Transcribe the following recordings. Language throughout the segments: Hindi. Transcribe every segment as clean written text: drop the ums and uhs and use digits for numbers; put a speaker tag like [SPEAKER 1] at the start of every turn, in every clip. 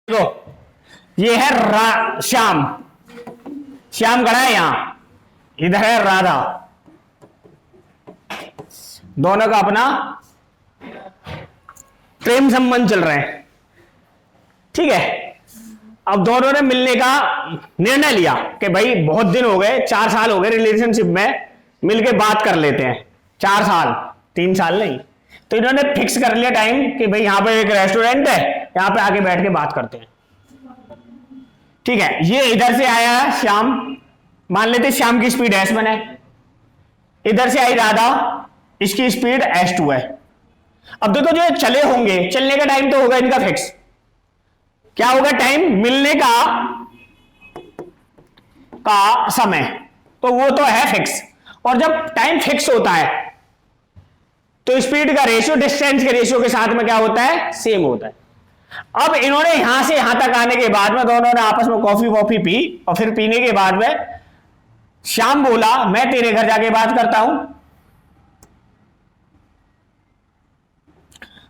[SPEAKER 1] देखो ये है श्याम। श्याम खड़ा है यहां, इधर है राधा। दोनों का अपना प्रेम संबंध चल रहे हैं, ठीक है। अब दोनों ने मिलने का निर्णय लिया कि भाई बहुत दिन हो गए, 4 साल हो गए रिलेशनशिप में, मिलके बात कर लेते हैं। 4 साल, 3 साल नहीं। तो इन्होंने फिक्स कर लिया टाइम कि भाई यहां पे एक रेस्टोरेंट है, यहां पे आके बैठ के बात करते हैं, ठीक है। ये इधर से आया श्याम, मान लेते श्याम की स्पीड S1 है, इधर से आई राधा, इसकी स्पीड S2 है। अब देखो जो चले होंगे, चलने का टाइम तो होगा इनका फिक्स। क्या होगा टाइम? मिलने का समय, तो वो तो है फिक्स। और जब टाइम फिक्स होता है तो स्पीड का रेशियो डिस्टेंस के रेशियो के साथ में क्या होता है? सेम होता है। अब इन्होंने यहां से यहां तक आने के बाद में दोनों ने आपस में कॉफी वॉफी पी, और फिर पीने के बाद में श्याम बोला मैं तेरे घर जाके बात करता हूं,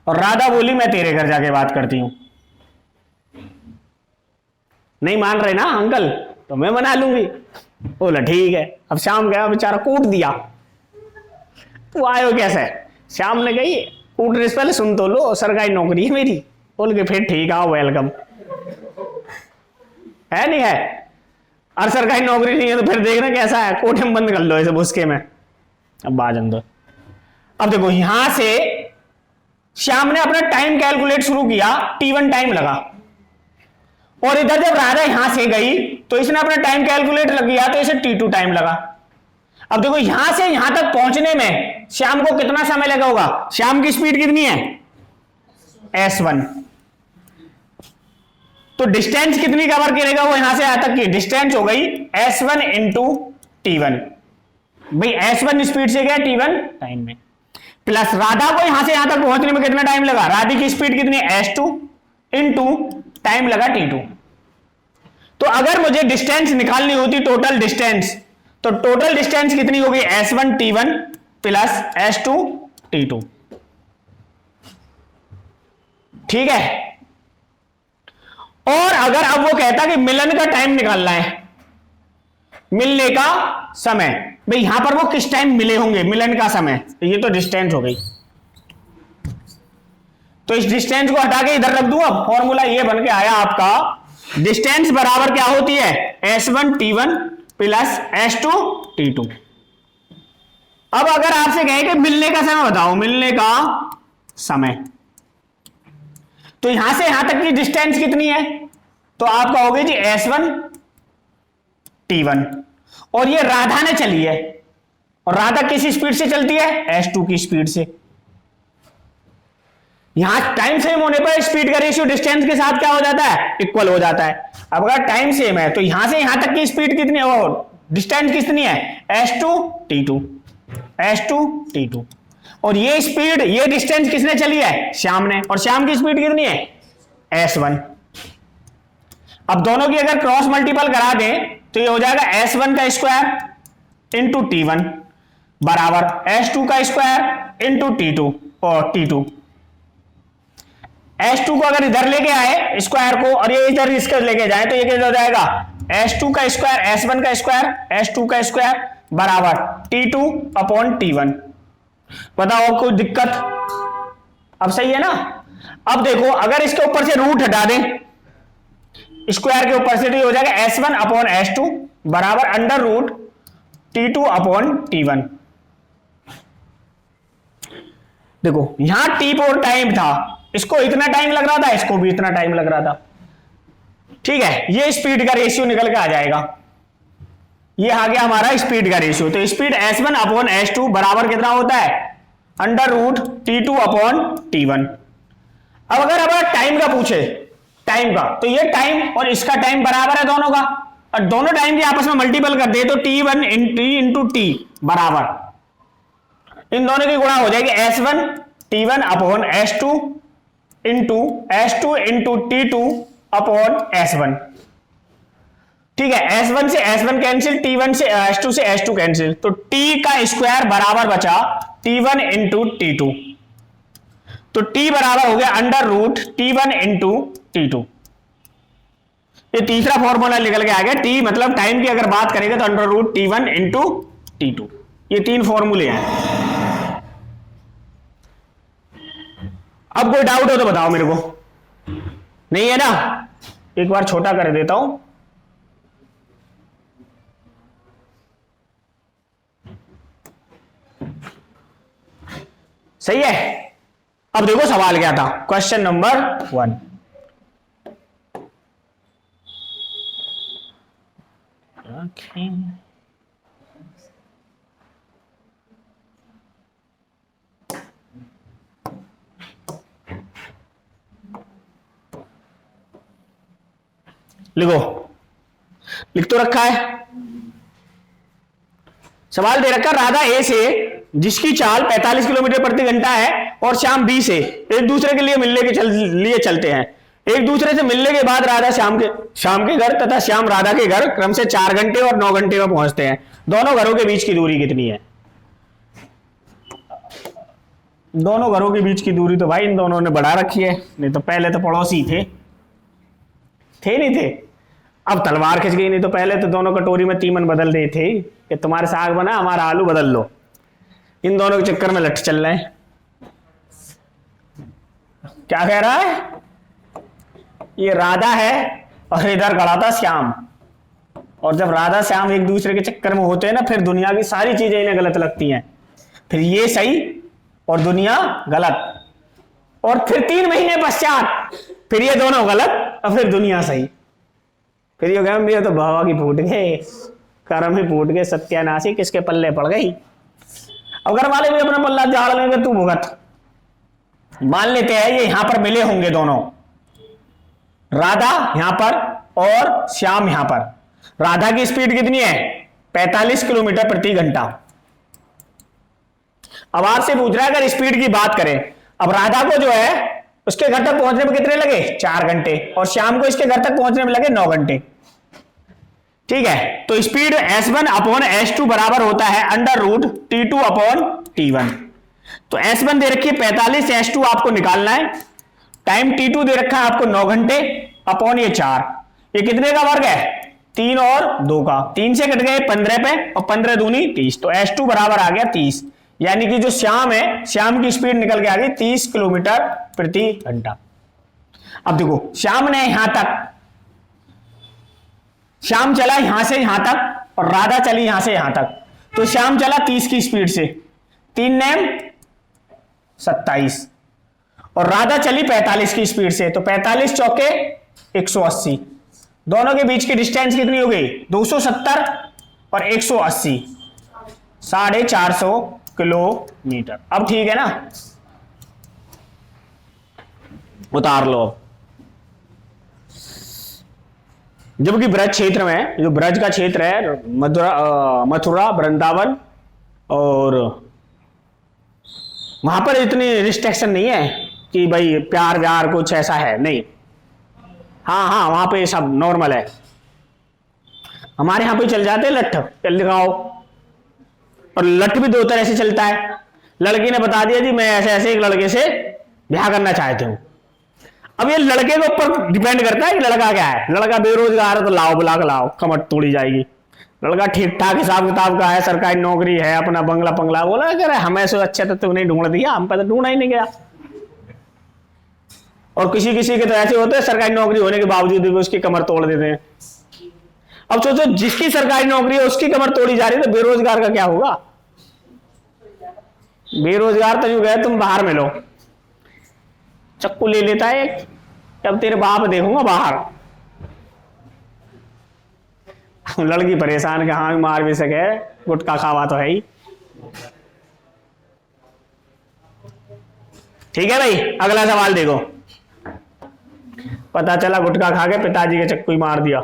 [SPEAKER 1] और राधा बोली मैं तेरे घर जाके बात करती हूं। नहीं मान रहे ना अंकल, तो मैं मना लूंगी। बोला ठीक है। अब श्याम गया, बेचारा कूट दिया। तू आयो कैसे? श्याम ने कही कूटने से पहले सुन तो लो, सरकारी नौकरी है मेरी। बोल के फिर ठीक है, वेलकम है नहीं है। और सरकारी नौकरी नहीं है तो फिर देखना कैसा है, कोठे में बंद कर लो इसे भुसके में। अब बाजन दो। अब देखो यहां से श्याम ने अपना टाइम कैलकुलेट शुरू किया, T1 टाइम लगा। और इधर जब राधा यहां से गई तो इसने अपना टाइम कैलकुलेट किया, तो इसे T2 टाइम लगा। अब देखो यहां से यहां तक पहुंचने में श्याम को कितना समय लगा होगा? श्याम की स्पीड कितनी है? S1। तो डिस्टेंस कितनी कवर करेगा वो यहां से यहां तक की? डिस्टेंस हो गई S1 इंटू T1। भाई S1 स्पीड से गया T1 टाइम में, प्लस राधा को यहां से यहां तक पहुंचने में कितना टाइम लगा? राधा की स्पीड कितनी? S2 इंटू टाइम लगा T2। तो अगर मुझे डिस्टेंस निकालनी होती, टोटल डिस्टेंस, तो टोटल डिस्टेंस कितनी होगी? S1 T1 plus S2 T2, ठीक है। और अगर अब वो कहता कि मिलन का टाइम निकालना है, मिलने का समय, भाई यहां पर वो किस टाइम मिले होंगे, मिलन का समय, तो ये तो डिस्टेंस हो गई। तो इस डिस्टेंस को हटा के इधर रख दूं। अब फॉर्मूला ये बन के आया आपका, डिस्टेंस बराबर क्या होती है? S1 T1 plus S2 T2। अब अगर आपसे कहे कि मिलने का समय बताओ, मिलने का समय, तो यहां से यहां तक की डिस्टेंस कितनी है? तो आपका हो गई जी S1 T1, और ये राधा ने चली है, और राधा किस स्पीड से चलती है? S2 की स्पीड से। यहां टाइम सेम होने पर स्पीड का रेशियो डिस्टेंस के साथ क्या हो जाता है? इक्वल हो जाता है। अब अगर टाइम सेम है तो यहां से यहां तक की स्पीड कितनी है, और डिस्टेंस कितनी है? S2 T2, S2 T2। और ये स्पीड, ये डिस्टेंस किसने चली है? श्याम ने। और श्याम की स्पीड कितनी है? S1। अब दोनों की अगर क्रॉस मल्टीपल करा दें तो ये हो जाएगा S1 का स्क्वायर इंटू T1 बराबर S2 का स्क्वायर इंटू T2 और T2। S2 को अगर इधर लेके आए स्क्वायर को, और ये इधर इसका लेके जाए, तो ये क्या हो जाएगा? S2 का स्क्वायर S1 का स्क्वायर S2 का स्क्वायर बराबर T2 अपॉन T1। बताओ कोई दिक्कत? अब सही है ना। अब देखो अगर इसके ऊपर से रूट हटा दें स्क्वायर के ऊपर से, तो ये हो जाएगा S1 अपॉन S2 बराबर under root T2 upon T1। देखो यहां T4 टाइम था, इसको इतना टाइम लग रहा था, इसको भी इतना टाइम लग रहा था, ठीक है। ये स्पीड का रेशियो निकल के आ जाएगा। ये आ गया हमारा स्पीड का रेशियो। तो स्पीड S1 अपॉन S2 बराबर कितना होता है? Under root T2 upon T1। अब अगर हमारा टाइम का पूछे, टाइम का, तो ये टाइम और इसका टाइम बराबर है दोनों का, और दोनों टाइम के आपस में मल्टीपल कर दे तो T1 इंटू T बराबर, इन दोनों की गुणा हो जाएगी S1 T1 upon S2 into T2 upon S1, ठीक है। S1 से S1 कैंसिल, T1 से S2 से S2 कैंसिल, तो T का स्क्वायर बराबर बचा T1 इंटू T2। तो T बराबर हो गया under root T1 into T2। ये तीसरा फॉर्मूला निकल के आ गया। टी मतलब टाइम की अगर बात करेंगे तो under root T1 into T2, ये 3 फॉर्मूले हैं। अब कोई डाउट हो तो बताओ मेरे को, नहीं है ना? एक बार छोटा कर देता हूं। सही है। अब देखो सवाल क्या था, क्वेश्चन नंबर 1। लिखो, लिख तो रखा है। सवाल दे रखा, राधा ए से जिसकी चाल 45 किलोमीटर प्रति घंटा है और श्याम बी से एक दूसरे के लिए मिलने के लिए चलते हैं। एक दूसरे से मिलने के बाद राधा श्याम के घर तथा श्याम राधा के घर क्रम से 4 घंटे और 9 घंटे में पहुंचते हैं। दोनों घरों के बीच की दूरी कितनी है? दोनों घरों के बीच की दूरी तो भाई इन दोनों ने बढ़ा रखी है, नहीं तो पहले तो पड़ोसी थे नहीं थे। अब तलवार खिंच गई, नहीं तो पहले तो दोनों कटोरी में तीमन बदल रहे थे कि तुम्हारे साग बना हमारा आलू बदल लो। इन दोनों के चक्कर में लठ चल रहे हैं। क्या कह रहा है? ये राधा है और इधर खड़ा था श्याम, और जब राधा श्याम एक दूसरे के चक्कर में होते हैं ना, फिर दुनिया की सारी चीजें इन्हें गलत लगती हैं। फिर ये सही और दुनिया गलत, और फिर 3 महीने पश्चात फिर ये दोनों गलत और फिर दुनिया सही। फिर ये कहा मेरे तो भावा की फूट गए, कर्म ही फूट गए, सत्यानाशी किसके पल्ले पड़ गई। अब घर वाले भी अपना पल्ला झाड़ लेंगे, तू भुगत। मान लेते हैं ये यहां पर मिले होंगे दोनों, राधा यहां पर और श्याम यहां पर। राधा की स्पीड कितनी है? 45 किलोमीटर प्रति घंटा। अब आपसे पूछ रहा है अगर स्पीड की बात करें, अब राधा को जो है उसके घर तक पहुंचने में कितने लगे? 4 घंटे, और श्याम को इसके घर तक पहुंचने में लगे 9 घंटे। ठीक है, तो स्पीड S1 अपॉन S2 बराबर होता है under root T2 upon T1। तो S1 दे रखी है 45, S2 आपको निकालना है। टाइम T2 दे रखा है आपको 9 घंटे अपॉन ये 4। ये कितने का वर्ग है? 3 और 2 का। 3 से कट गए 15 पे, और 15 दूनी 30, तो S2 बराबर आ गया 30। यानी कि जो श्याम है, श्याम की स्पीड निकल के आ गई 30 किलोमीटर प्रति घंटा। अब देखो, श्याम ने यहां तक, श्याम चला यहां से यहां तक और राधा चली यहां से यहां तक। तो श्याम चला 30 की स्पीड से, 3 नेम 27, और राधा चली 45 की स्पीड से, तो 45 चौके 180। दोनों के बीच की डिस्टेंस कितनी हो गई? 270 और 180, 450 किलोमीटर। अब ठीक है ना, उतार लो। जबकि ब्रज क्षेत्र में, जो ब्रज का क्षेत्र है, मथुरा वृंदावन, और वहां पर इतनी रिस्ट्रिक्शन नहीं है कि भाई प्यार व्यार कुछ ऐसा है, नहीं। हाँ, वहां पे सब नॉर्मल है। हमारे यहां पे चल जाते हैं लठ, चल दिखाओ। और लठ भी 2 तरह से चलता है। लड़की ने बता दिया जी मैं ऐसे ऐसे एक लड़के से ब्याह करना चाहती हूं। अब ये लड़के के ऊपर डिपेंड करता है कि लड़का क्या है। लड़का बेरोजगार है तो लाओ, बुला के लाओ, कमर तोड़ी जाएगी। लड़का ठीक ठाक हिसाब किताब का है, सरकारी नौकरी है, अपना बंगला बंगला, बोला अगर हमें से अच्छा तो नहीं ढूंढ दिया, हम पे तो ढूंढा ही नहीं गया। और किसी किसी के तो ऐसे होते हैं सरकारी नौकरी होने के बावजूद भी उसकी कमर तोड़ देते हैं। अब सोचो जिसकी सरकारी नौकरी है उसकी कमर तोड़ी जा रही है, तो बेरोजगार का क्या होगा? बेरोजगार तो यूं गए तुम बाहर मिलो, चक्कू ले लेता है एक, तब तेरे बाप देखूंगा बाहर। लड़की परेशान, कहाँ मार भी सके, गुटखा खावा तो है ही। ठीक है भाई, अगला सवाल देखो। पता चला गुटखा खा के पिताजी के चक्कू ही मार दिया।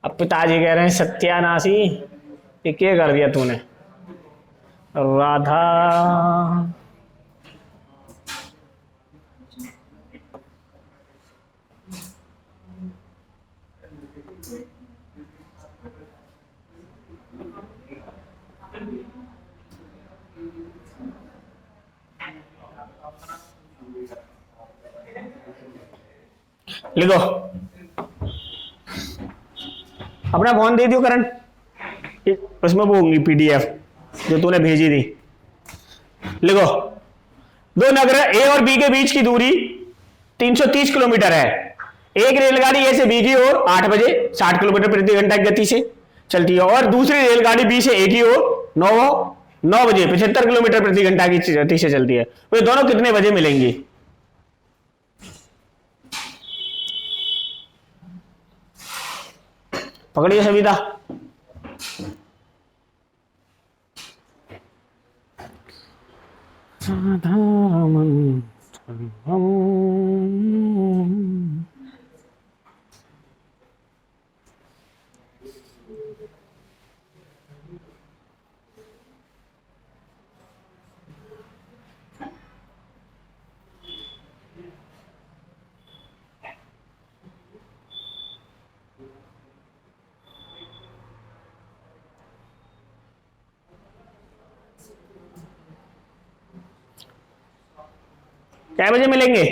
[SPEAKER 1] अब पिताजी कह रहे हैं सत्यानाशी, ये क्या कर दिया तूने? राधा लिखो, अपना फोन दे दियो करण, उसमें वो होंगी पीडीएफ जो तूने भेजी थी। लिखो, दो नगर ए और बी के बीच की दूरी 330 किलोमीटर है। एक रेलगाड़ी ए से बी की ओर 8 बजे 60 किलोमीटर प्रति घंटा की गति से चलती है और दूसरी रेलगाड़ी बी से ए की ओर 9 बजे 75 किलोमीटर प्रति घंटा की गति से चलती है। वे दोनों कितने बजे मिलेंगी? पकड़िए सविता। क्या बजे मिलेंगे?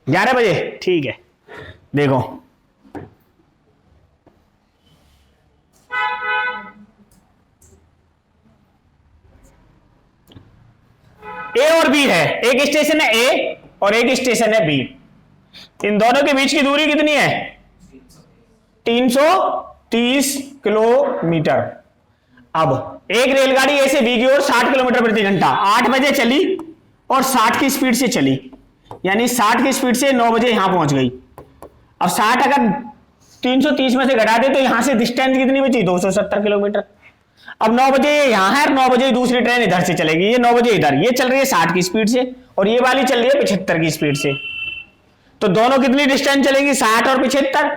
[SPEAKER 1] 11 बजे, ठीक है। देखो, ए और बी है, एक स्टेशन है ए और एक स्टेशन है बी। इन दोनों के बीच की दूरी कितनी है? 330 किलोमीटर। अब एक रेलगाड़ी ए से बी की ओर 60 किलोमीटर प्रति घंटा 8 बजे चली और 60 की स्पीड से चली, यानी 60 की स्पीड से 9 बजे यहां पहुंच गई। अब 60 अगर 330 में से घटा दे तो यहां से डिस्टेंस कितनी बची? 270 किलोमीटर। अब 9 बजे यहां है और 9 बजे दूसरी ट्रेन इधर से चलेगी। ये 9 बजे इधर, ये चल रही है 60 की स्पीड से और ये वाली चल रही है 75 की स्पीड से। तो दोनों कितनी डिस्टेंस चलेंगी? 60 और 75,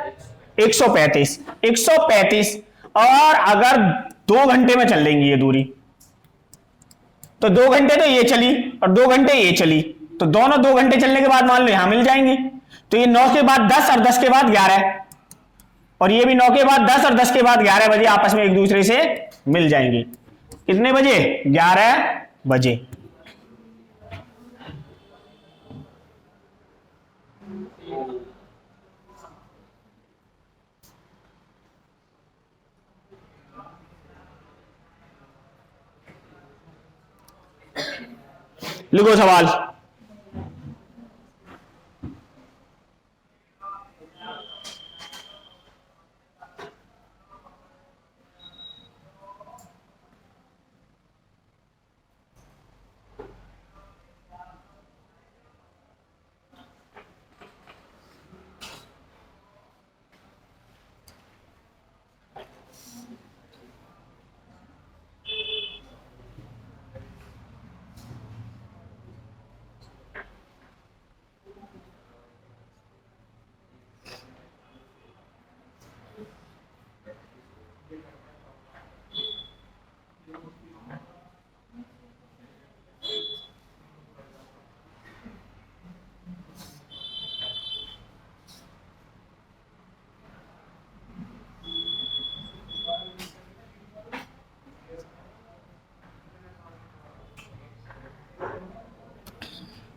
[SPEAKER 1] 135। 135 और अगर 2 घंटे में चल लेंगी ये दूरी, तो 2 घंटे तो ये चली और 2 घंटे ये चली, तो दोनों 2 घंटे चलने के बाद मान लो यहां मिल जाएंगी। तो ये 9 के बाद 10 और 10 के बाद 11 और ये भी 9 के बाद 10 और 10 के बाद 11 बजे आपस में एक दूसरे से मिल जाएंगी। कितने बजे? 11 बजे। लिखो सवाल।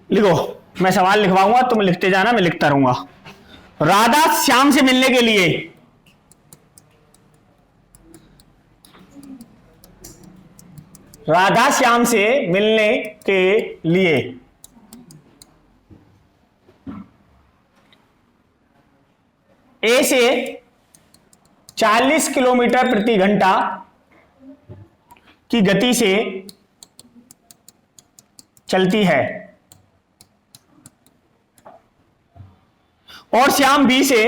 [SPEAKER 1] लिखो, मैं सवाल लिखवाऊंगा, तुम लिखते जाना, मैं लिखता रहूंगा। राधा श्याम से मिलने के लिए राधा श्याम से मिलने के लिए ए से 40 किलोमीटर प्रति घंटा की गति से चलती है और श्याम बी से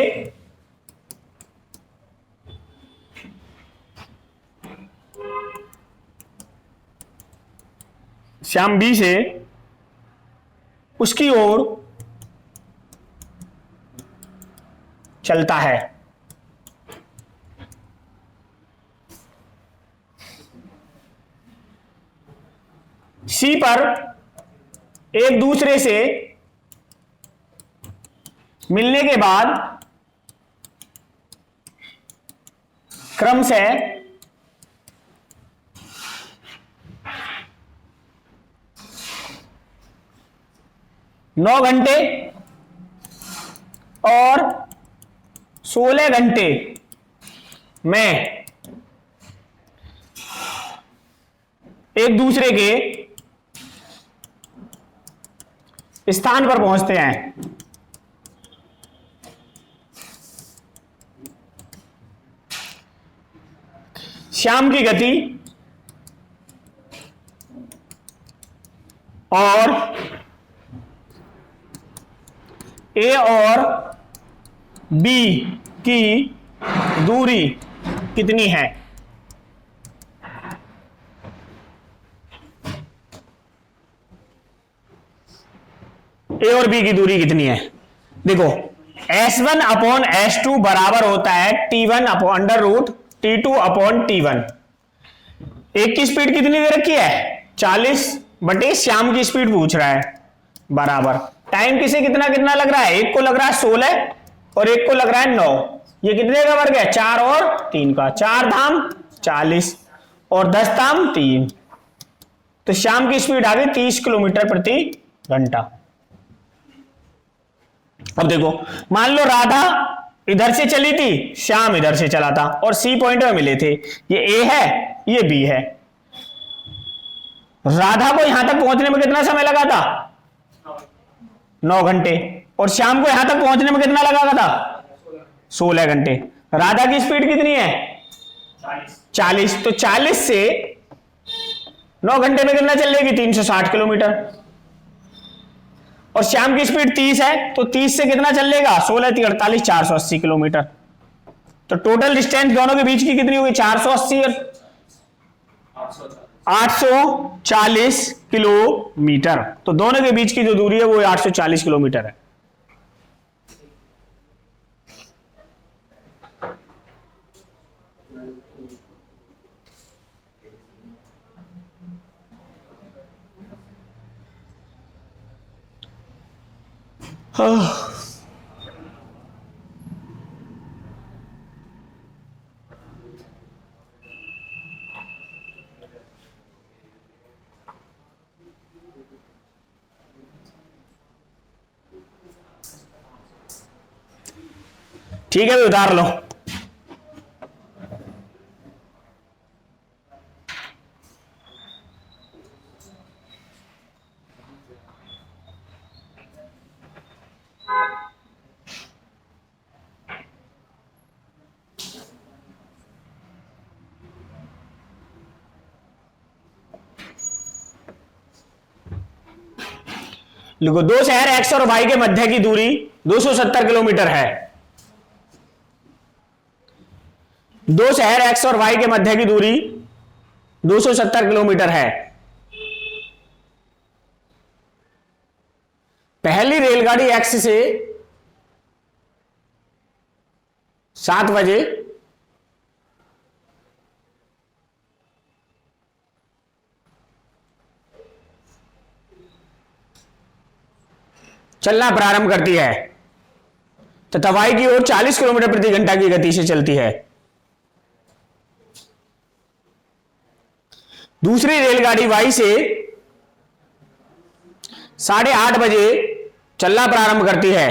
[SPEAKER 1] उसकी ओर चलता है। सी पर एक दूसरे से मिलने के बाद क्रमशः 9 घंटे और 16 घंटे में एक दूसरे के स्थान पर पहुंचते हैं। शाम की गति और ए और बी की दूरी कितनी है? ए और बी की दूरी कितनी है? देखो S1 अपॉन S2 बराबर होता है T1 upon under root T2 upon T1। एक की स्पीड कितनी दे रखी है? 40 बटे श्याम की स्पीड पूछ रहा है, बराबर टाइम किसे कितना कितना लग रहा है? एक को लग रहा है 16 और एक को लग रहा है 9। ये कितने का वर्ग है? 4 और 3 का। 4 धाम 40 और 10 धाम 3, तो श्याम की स्पीड आ गई 30 किलोमीटर प्रति घंटा। अब देखो मान लो राधा इधर से चली थी, श्याम इधर से चला था और सी पॉइंट में मिले थे। ये ए है, ये बी है। राधा को यहां तक पहुंचने में कितना समय लगा था? 9 घंटे। और श्याम को यहां तक पहुंचने में कितना लगा था? 16 घंटे। राधा की स्पीड कितनी है? 40। तो 40 से 9 घंटे में कितना चलेगी? 360 किलोमीटर। और श्याम की स्पीड 30 है, तो 30 से कितना चलेगा? 16 3 48 480 किलोमीटर। तो टोटल डिस्टेंस दोनों के बीच की कितनी होगी? 480 और 840 किलोमीटर। तो दोनों के बीच की जो दूरी है वो 840 किलोमीटर है। ठीक है, उतार लो। लिखो दो शहर एक्स और वाई के मध्य की दूरी 270 किलोमीटर है। दो शहर एक्स और वाई के मध्य की दूरी 270 किलोमीटर है। पहली रेलगाड़ी एक्स से 7 बजे चलना प्रारंभ करती है तथा वाई की ओर 40 किलोमीटर प्रति घंटा की गति से चलती है। दूसरी रेलगाड़ी वाई से 8:30 बजे चलना प्रारंभ करती है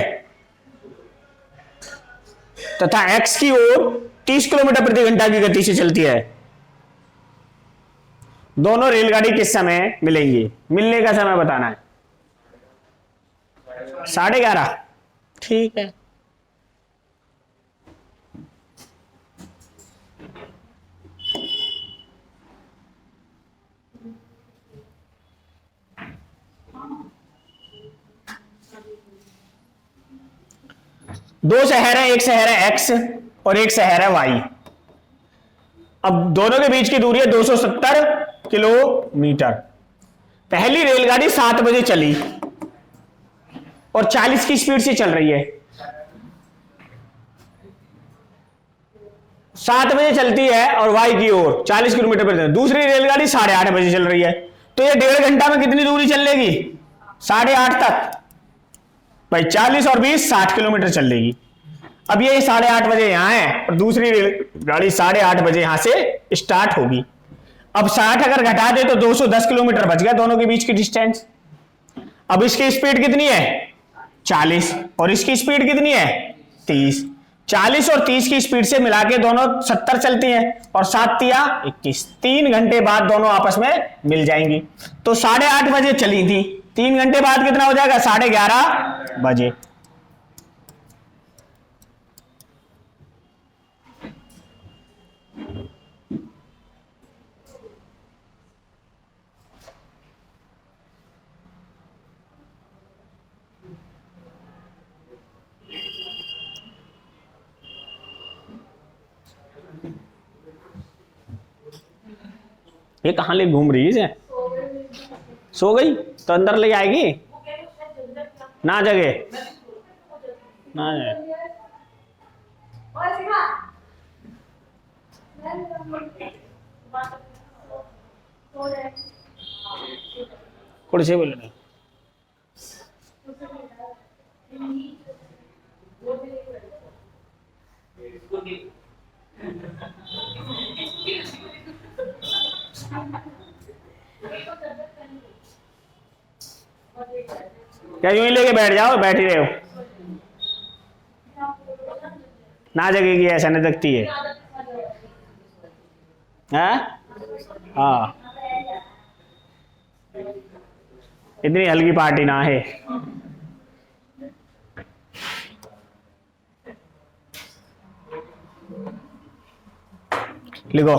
[SPEAKER 1] तथा एक्स की ओर 30 किलोमीटर प्रति घंटा की गति से चलती है। दोनों रेलगाड़ी किस समय मिलेंगी? मिलने का समय बताना है। 11:30। ठीक है, दो शहर है, एक शहर है एक्स और एक शहर है वाई। अब दोनों के बीच की दूरी है 270 किलोमीटर। पहली रेलगाड़ी 7 बजे चली और 40 की स्पीड से चल रही है। 7 बजे चलती है और वाई की ओर 40 किलोमीटर पर। दूसरी रेलगाड़ी 8:30 बजे चल रही है, तो ये 1.5 घंटा में कितनी दूरी चल लेगी? 8:30 तक भाई 40 और 20 60 किलोमीटर चल लेगी। अब ये 8:30 बजे यहां है और दूसरी रेलगाड़ी 8:30 बजे यहां से स्टार्ट होगी। अब 60 अगर घटा दे तो 210 किलोमीटर बच गया दोनों के बीच की डिस्टेंस। अब इसकी स्पीड कितनी है 40 और इसकी स्पीड कितनी है 30। 40 और 30 की स्पीड से मिला के दोनों 70 चलती हैं और 7 तिया 21। 3 घंटे बाद दोनों आपस में मिल जाएंगी। तो 8:30 बजे चली थी, 3 घंटे बाद कितना हो जाएगा 11:30 बजे। ये कहां ले घूम रही है? सो गई तो अंदर ले आएगी ना, जगह ना जगह। कुछ बोल रहे क्या? यूं ही लेके बैठ जाओ, बैठ ही रहे हो ना, जगेगी ऐसा नहीं लगती है। हाँ इतनी हल्की पार्टी ना है। लिखो,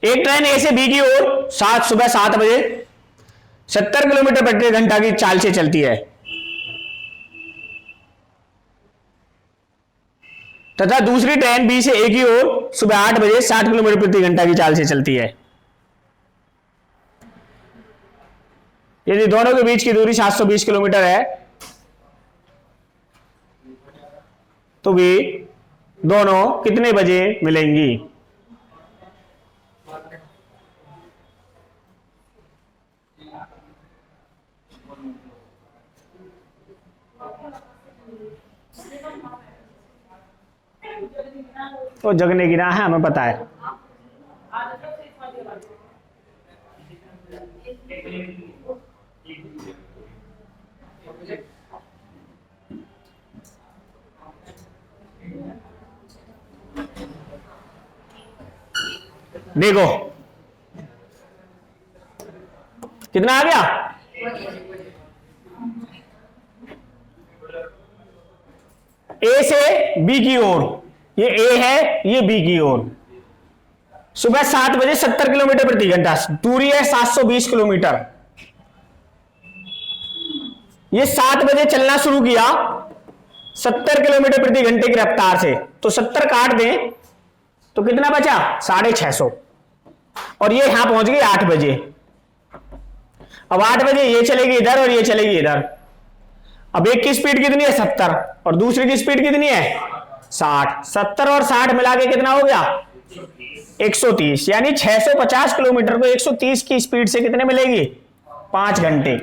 [SPEAKER 1] एक ट्रेन ए से बी की ओर सुबह 7 बजे 70 किलोमीटर प्रति घंटा की चाल से चलती है तथा दूसरी ट्रेन बी से ए की ओर सुबह 8 बजे 60 किलोमीटर प्रति घंटा की चाल से चलती है। यदि दोनों के बीच की दूरी 720 किलोमीटर है तो वे दोनों कितने बजे मिलेंगी? तो जगने की ना है, हमें पता है। देखो कितना आ गया? ए से बी की ओर, ये ए है ये बी की ओर, सुबह 7 बजे 70 किलोमीटर प्रति घंटा, दूरी है 720 किलोमीटर। ये 7 बजे चलना शुरू किया 70 किलोमीटर प्रति घंटे की रफ्तार से, तो 70 काट दें तो कितना बचा 650। और ये यहां पहुंच गई 8 बजे। अब 8 बजे ये चलेगी इधर और ये चलेगी इधर। अब एक की स्पीड कितनी है 70 और दूसरी की स्पीड कितनी है 60। 70 और 60 मिला के कितना हो गया 130, यानी 650 किलोमीटर को 130 की स्पीड से कितने मिलेगी 5 घंटे।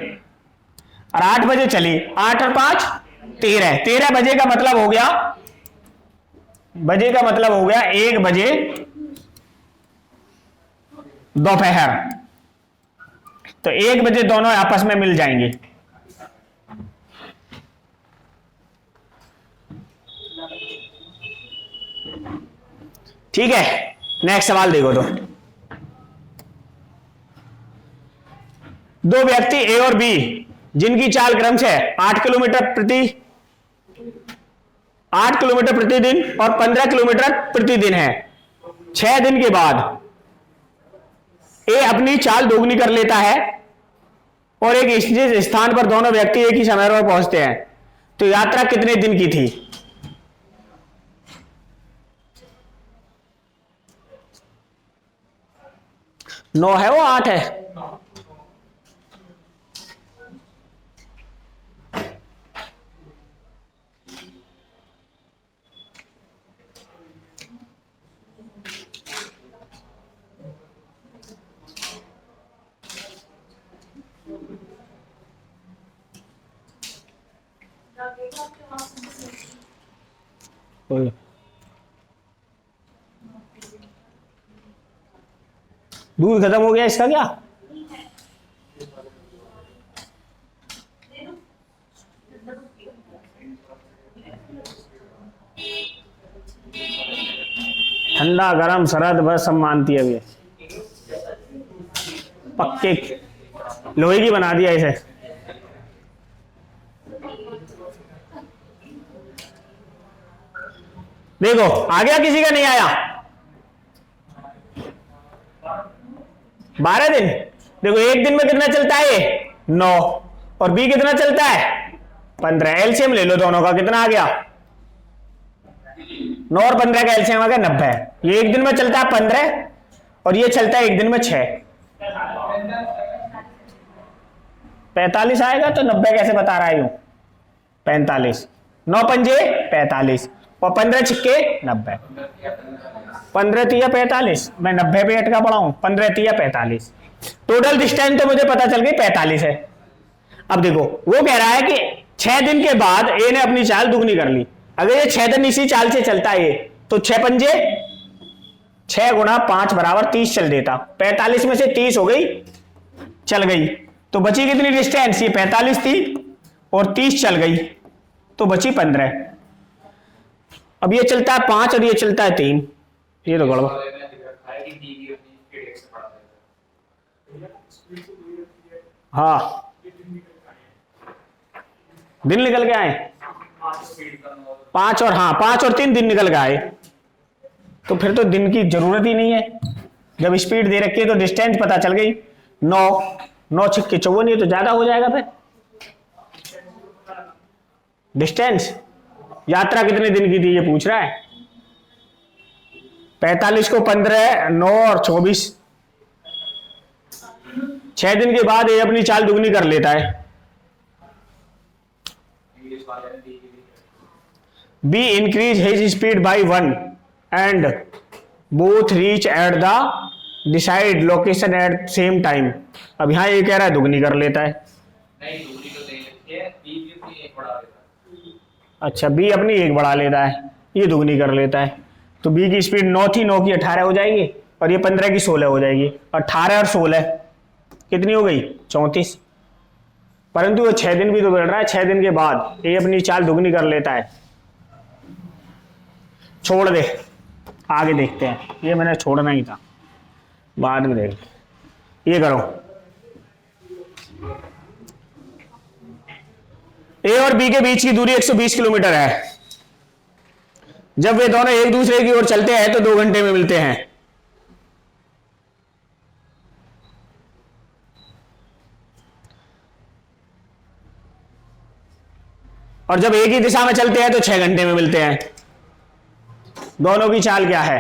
[SPEAKER 1] और 8 बजे चली, 8 और 5 13, 13 बजे का मतलब हो गया, बजे का मतलब हो गया 1 बजे दोपहर। तो 1 बजे दोनों आपस में मिल जाएंगे। ठीक है, नेक्स्ट सवाल देखो। तो दो व्यक्ति ए और बी जिनकी चाल क्रमशः 8 किलोमीटर प्रतिदिन और 15 किलोमीटर प्रतिदिन है, 6 दिन के बाद ए अपनी चाल दोगुनी कर लेता है और एक निश्चित स्थान पर दोनों व्यक्ति एक ही समय पर पहुंचते हैं, तो यात्रा कितने दिन की थी? नौ है वो 8 है? दूध खत्म हो गया इसका क्या? ठंडा गरम सरद बस सब मानती है अभी, पक्के लोहे की बना दिया इसे। देखो आ गया, किसी का नहीं आया? 12 दिन। देखो एक दिन में कितना चलता है ये? 9। और बी कितना चलता है? 15। एलसीएम ले लो दोनों का, कितना आ गया? 9 और 15 का एलसीएम आ गया 90। ये एक दिन में चलता है 15 और ये चलता है एक दिन में 6। 45 आएगा तो 90 कैसे बता रहा है? 45। 9 पंजे 45 और 15 छिक्के 90। 15 तिया 45, मैं 90 पे अटका पड़ा हूं। 15 तिया 45, टोटल डिस्टेंस तो मुझे पता चल गई 45 है। अब देखो वो कह रहा है कि 6 दिन के बाद ए ने अपनी चाल दुगनी कर ली। अगर ये 6 दिन इसी चाल से चलता है तो 6 पंजे 6 गुणा 5 बराबर 30 चल देता। 45 में से 30 हो गई, चल गई, तो बची कितनी डिस्टेंस? ये 45 थी और 30 चल गई तो बची 15। अब ये चलता है 5 और ये चलता है 3, ये तो गड़बड़। हाँ दिन निकल के आए 5 और, हाँ 5 और 3 दिन निकल के आए, तो फिर तो दिन की जरूरत ही नहीं है। जब स्पीड दे रखी है तो डिस्टेंस पता चल गई। 9 छिक्के 54, ये तो ज्यादा हो जाएगा। फिर डिस्टेंस, यात्रा कितने दिन की थी ये पूछ रहा है। 45 को 15, 9 और 24, 6 दिन के बाद ये अपनी चाल दुगनी कर लेता है। Be increase his speed by 1 and both reach at the decide location eight same time. अब यहां ये कह रहा है दुगनी कर लेता है। अच्छा बी अपनी 1 बढ़ा लेता है, ये दुगनी कर लेता है। तो बी की स्पीड 9 थी, 9 की 18 हो जाएगी और ये 15 की 16 हो जाएगी। 18 और 16 कितनी हो गई? 34। परंतु वो 6 दिन भी तो बढ़ रहा है। 6 दिन के बाद ये अपनी चाल दुगनी कर लेता है। छोड़ दे, आगे देखते हैं। ये मैंने छोड़ना ही था, बाद में देख। ये करो, ए और बी के बीच की दूरी 120 किलोमीटर है। जब वे दोनों एक दूसरे की ओर चलते हैं तो 2 घंटे में मिलते हैं। और जब एक ही दिशा में चलते हैं तो 6 घंटे में मिलते हैं। दोनों की चाल क्या है?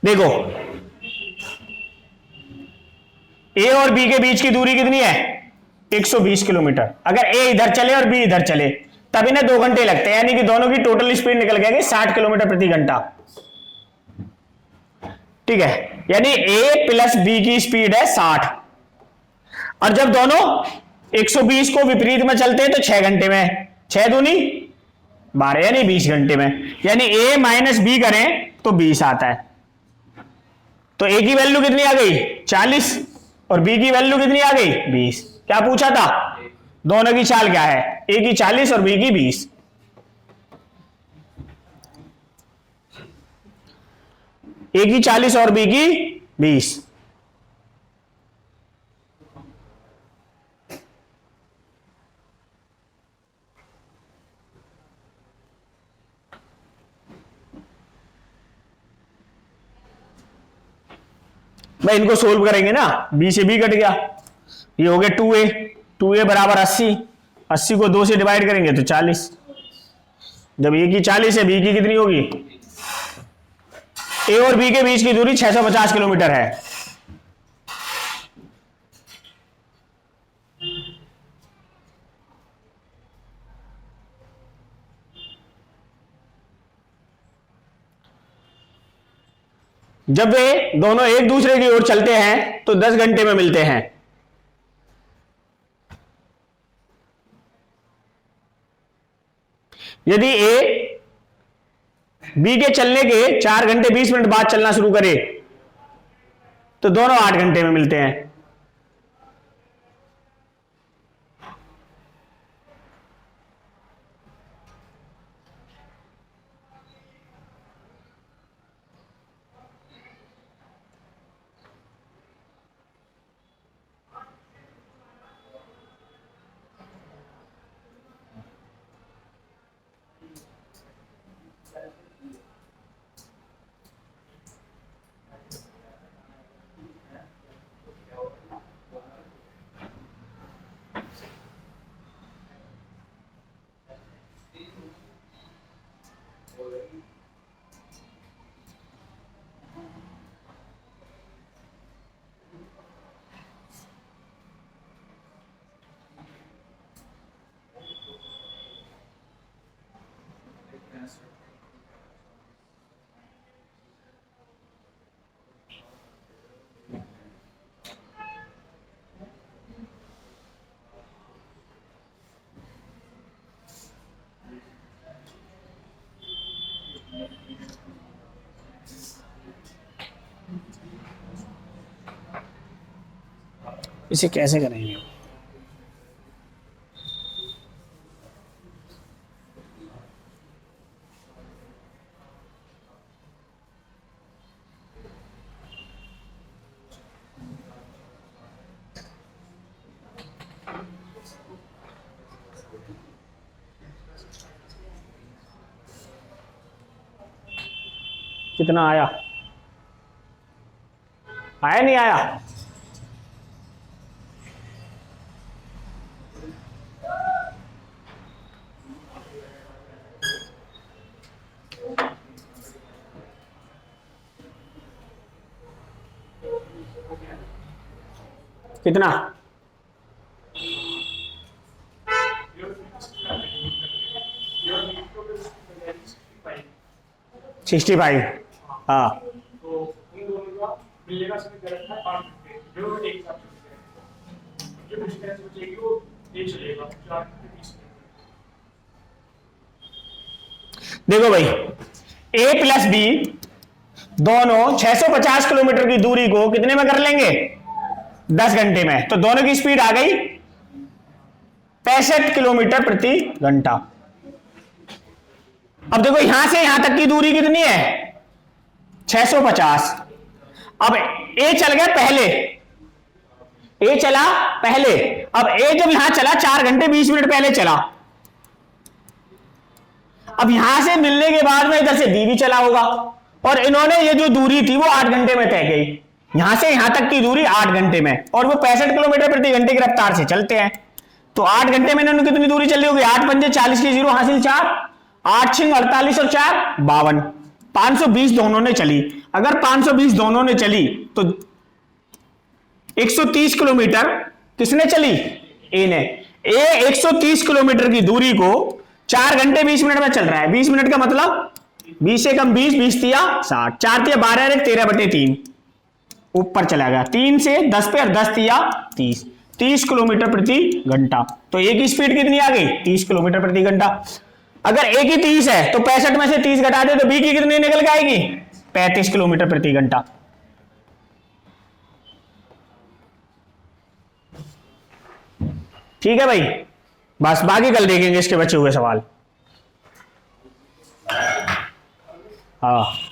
[SPEAKER 1] देखो ए और बी के बीच की दूरी कितनी है? 120 किलोमीटर। अगर ए इधर चले और बी इधर चले तब इन्हें 2 घंटे लगते हैं, यानी कि दोनों की टोटल स्पीड निकल गया 60 किलोमीटर प्रति घंटा। ठीक है, यानी ए प्लस बी की स्पीड है 60। और जब दोनों 120 को विपरीत में चलते हैं तो 6 घंटे में, 6 दूनी 12 यानी 20 घंटे में। यानी ए माइनस बी करें तो 20 आता है। तो ए की वैल्यू कितनी आ गई? 40 और बी की वैल्यू कितनी आ गई? 20। क्या पूछा था? दोनों की चाल क्या है? ए की 40 और बी की 20। ए की 40 और बी की 20। भाई इनको सोल्व करेंगे ना, बी से बी कट गया, ये हो गया 2a। 2a बराबर 80, 80 को 2 से डिवाइड करेंगे तो 40। जब ए की 40 है, बी की कितनी होगी? ए और बी के बीच की दूरी 650 किलोमीटर है। जब वे दोनों एक दूसरे की ओर चलते हैं तो 10 घंटे में मिलते हैं। यदि ए बी के चलने के 4 घंटे 20 मिनट बाद चलना शुरू करे तो दोनों 8 घंटे में मिलते हैं। इसे कैसे करेंगे? कितना आया? आया नहीं आया? कितना? 65। हाँ, देखो भाई, ए प्लस बी दोनों 650 किलोमीटर की दूरी को कितने में कर लेंगे? 10 घंटे में। तो दोनों की स्पीड आ गई 65 किलोमीटर प्रति घंटा। अब देखो यहां से यहां तक की दूरी कितनी है? 650। अब ए चल गया पहले, ए चला पहले। अब ए जब यहां चला 4 घंटे 20 मिनट पहले चला, अब यहां से मिलने के बाद में इधर से बी भी चला होगा, और इन्होंने ये जो दूरी थी वो 8 घंटे में तय की। यहां से यहां तक की दूरी 8 घंटे में, और वो 65 किलोमीटर प्रति घंटे की रफ्तार से चलते हैं। तो 8 घंटे में इन्होंने कितनी दूरी चली होगी? 8 पंजे 40 की 0 हासिल 4, 8 छिंग 48 और 4 52। 520 दोनों ने चली। अगर 520 दोनों ने चली तो 130 किलोमीटर किसने चली? ए ने। ए 130 किलोमीटर की दूरी को 4 घंटे 20 मिनट में चल रहा है। 20 मिनट का मतलब 20 से कम 20, 20 तिया 60, 4 तिया 12 और 13/3 ऊपर चला गया। 3 से 10 पे और 10 तिया 30, 30 किलोमीटर प्रति घंटा। तो ए की स्पीड कितनी आ गई? 30 किलोमीटर प्रति घंटा। अगर ए की 30 है तो 65 में से 30 घटा दे तो बी की कितनी निकल के आएगी? 35 किलोमीटर प्रति घंटा। ठीक है भाई, बस बाकी कल देखेंगे इसके बचे हुए सवाल। हाँ।